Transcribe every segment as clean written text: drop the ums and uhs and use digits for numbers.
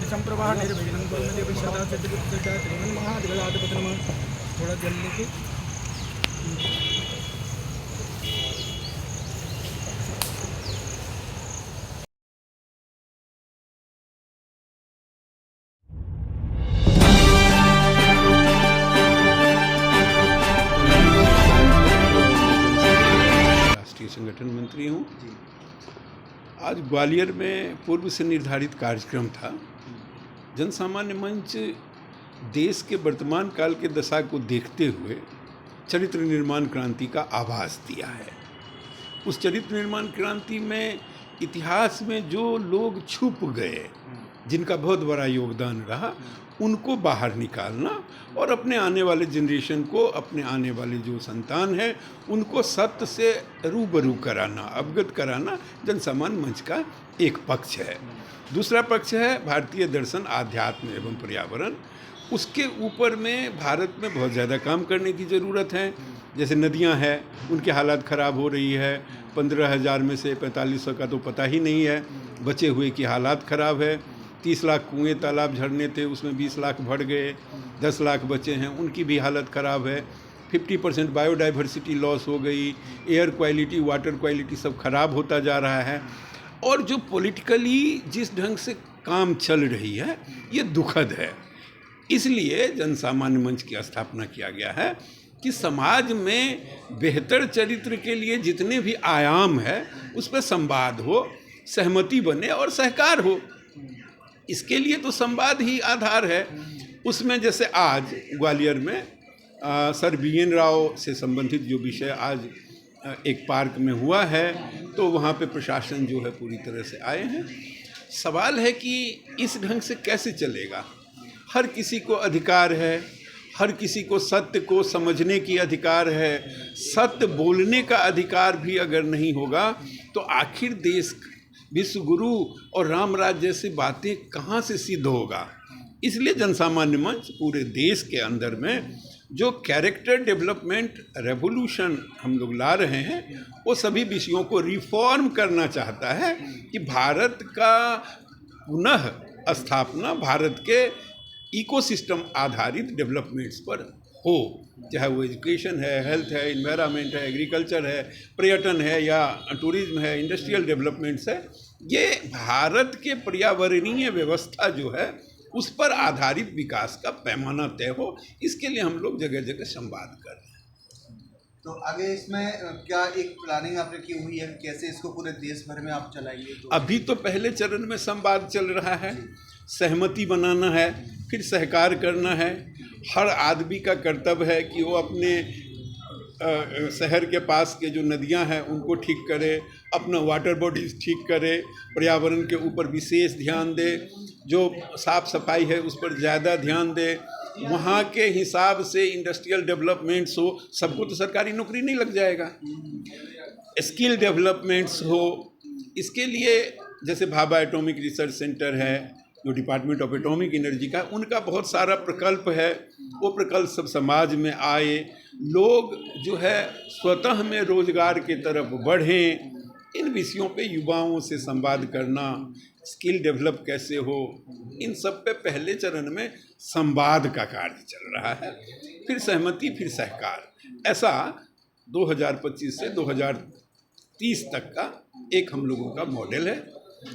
संप्रवाह निर्विघ्नं गुरुदेव सदा त्रिमन्महादिगलाधिपतिनमः। थोड़ा जल लेके राष्ट्रीय संगठन मंत्री हूँ। आज ग्वालियर में पूर्व से निर्धारित कार्यक्रम था। जन सामान्य मंच देश के वर्तमान काल के दशा को देखते हुए चरित्र निर्माण क्रांति का आभास दिया है। उस चरित्र निर्माण क्रांति में इतिहास में जो लोग छुप गए, जिनका बहुत बड़ा योगदान रहा, उनको बाहर निकालना और अपने आने वाले जनरेशन को, अपने आने वाले जो संतान है, उनको सत्य से रूबरू कराना, अवगत कराना जन सामान्य मंच का एक पक्ष है। दूसरा पक्ष है भारतीय दर्शन, आध्यात्म एवं पर्यावरण। उसके ऊपर में भारत में बहुत ज़्यादा काम करने की ज़रूरत है। जैसे नदियां हैं, उनकी हालत ख़राब हो रही है। 15,000 में से 4500 का तो पता ही नहीं है। बचे हुए की हालात ख़राब है। 30 लाख कुएँ, तालाब, झरने थे, उसमें 20 लाख बढ़ गए, 10 लाख बचे हैं, उनकी भी हालत ख़राब है। 50% बायोडाइवर्सिटी लॉस हो गई। एयर क्वालिटी, वाटर क्वालिटी सब खराब होता जा रहा है। और जो पॉलिटिकली जिस ढंग से काम चल रही है, ये दुखद है। इसलिए जन सामान्य मंच की स्थापना किया गया है कि समाज में बेहतर चरित्र के लिए जितने भी आयाम है, उस पर संवाद हो, सहमति बने और सहकार हो। इसके लिए तो संवाद ही आधार है। उसमें जैसे आज ग्वालियर में सर BN राव से संबंधित जो विषय आज एक पार्क में हुआ है, तो वहाँ पे प्रशासन जो है पूरी तरह से आए हैं। सवाल है कि इस ढंग से कैसे चलेगा। हर किसी को अधिकार है, हर किसी को सत्य को समझने की अधिकार है। सत्य बोलने का अधिकार भी अगर नहीं होगा तो आखिर देश विश्व गुरु और राम राज्य जैसी बातें कहाँ से सिद्ध होगा। इसलिए जनसामान्य मंच पूरे देश के अंदर में जो कैरेक्टर डेवलपमेंट रेवोल्यूशन हम लोग ला रहे हैं, वो सभी विषयों को रिफॉर्म करना चाहता है कि भारत का पुनः स्थापना भारत के इकोसिस्टम आधारित डेवलपमेंट्स पर हो। चाहे वो एजुकेशन है, हेल्थ है, इन्वायरमेंट है, एग्रीकल्चर है, पर्यटन है या टूरिज्म है, इंडस्ट्रियल डेवलपमेंट्स है। ये भारत के पर्यावरणीय व्यवस्था जो है उस पर आधारित विकास का पैमाना तय हो। इसके लिए हम लोग जगह जगह संवाद कर रहे हैं। तो आगे इसमें क्या एक प्लानिंग आपने की हुई है, कैसे इसको पूरे देश भर में आप चलाएंगे? तो अभी तो पहले चरण में संवाद चल रहा है, सहमति बनाना है, फिर सहकार करना है। हर आदमी का कर्तव्य है कि वो अपने शहर के पास के जो नदियां हैं उनको ठीक करे, अपना वाटर बॉडीज ठीक करे, पर्यावरण के ऊपर विशेष ध्यान दे, जो साफ़ सफाई है उस पर ज़्यादा ध्यान दे। वहाँ के हिसाब से इंडस्ट्रियल डेवलपमेंट्स हो। सबको तो सरकारी नौकरी नहीं लग जाएगा, स्किल डेवलपमेंट्स हो। इसके लिए जैसे भाभा एटॉमिक रिसर्च सेंटर है, जो डिपार्टमेंट ऑफ एटॉमिक एनर्जी का, उनका बहुत सारा प्रकल्प है। वो प्रकल्प सब समाज में आए, लोग जो है स्वतः में रोजगार की तरफ बढ़ें। इन विषयों पे युवाओं से संवाद करना, स्किल डेवलप कैसे हो, इन सब पे पहले चरण में संवाद का कार्य चल रहा है। फिर सहमति, फिर सहकार। ऐसा 2025 से 2030 तक का एक हम लोगों का मॉडल है,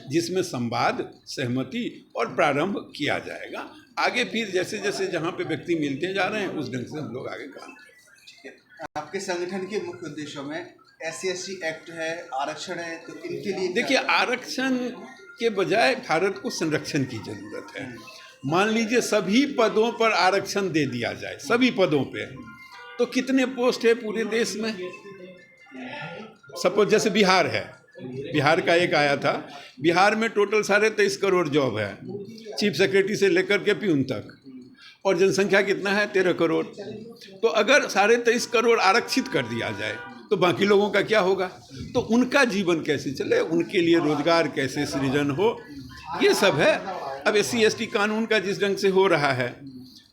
जिसमें संवाद, सहमति और प्रारंभ किया जाएगा। आगे फिर जैसे जैसे जहाँ पे व्यक्ति मिलते जा रहे हैं, उस ढंग से हम लोग आगे काम करेंगे। आपके संगठन के मुख्य उद्देश्यों में SC/ST एक्ट है, आरक्षण है, तो इनके लिए देखिए, आरक्षण के बजाय भारत को संरक्षण की जरूरत है। मान लीजिए सभी पदों पर आरक्षण दे दिया जाए, सभी पदों पे, तो कितने पोस्ट है पूरे देश में? सपोज जैसे बिहार है, बिहार का एक आया था, बिहार में टोटल 23.5 करोड़ जॉब है, चीफ सेक्रेटरी से लेकर के प्यून तक, और जनसंख्या कितना है? 13 करोड़। तो अगर 23.5 करोड़ आरक्षित कर दिया जाए तो बाकी लोगों का क्या होगा? तो उनका जीवन कैसे चले, उनके लिए रोजगार कैसे सृजन हो, ये सब है। अब SC/ST कानून का जिस ढंग से हो रहा है,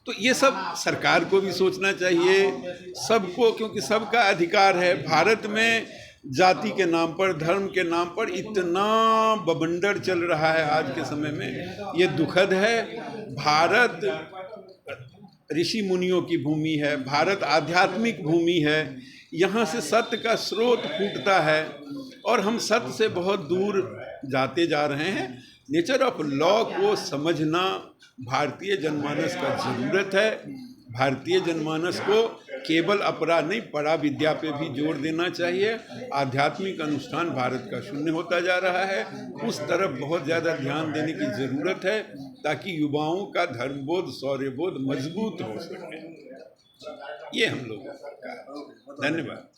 तो ये सब सरकार को भी सोचना चाहिए, सबको, क्योंकि सबका अधिकार है। भारत में जाति के नाम पर, धर्म के नाम पर इतना बवंडर चल रहा है आज के समय में, ये दुखद है। भारत ऋषि मुनियों की भूमि है, भारत आध्यात्मिक भूमि है, यहाँ से सत्य का स्रोत फूटता है और हम सत्य से बहुत दूर जाते जा रहे हैं। नेचर ऑफ लॉ को समझना भारतीय जनमानस का ज़रूरत है। भारतीय जनमानस को केवल अपराध नहीं, परा विद्या पे भी जोर देना चाहिए। आध्यात्मिक अनुष्ठान भारत का शून्य होता जा रहा है, उस तरफ बहुत ज़्यादा ध्यान देने की ज़रूरत है ताकि युवाओं का धर्मबोध, शौर्यबोध मजबूत हो सके। ये हम लोगों का कार्य है। धन्यवाद।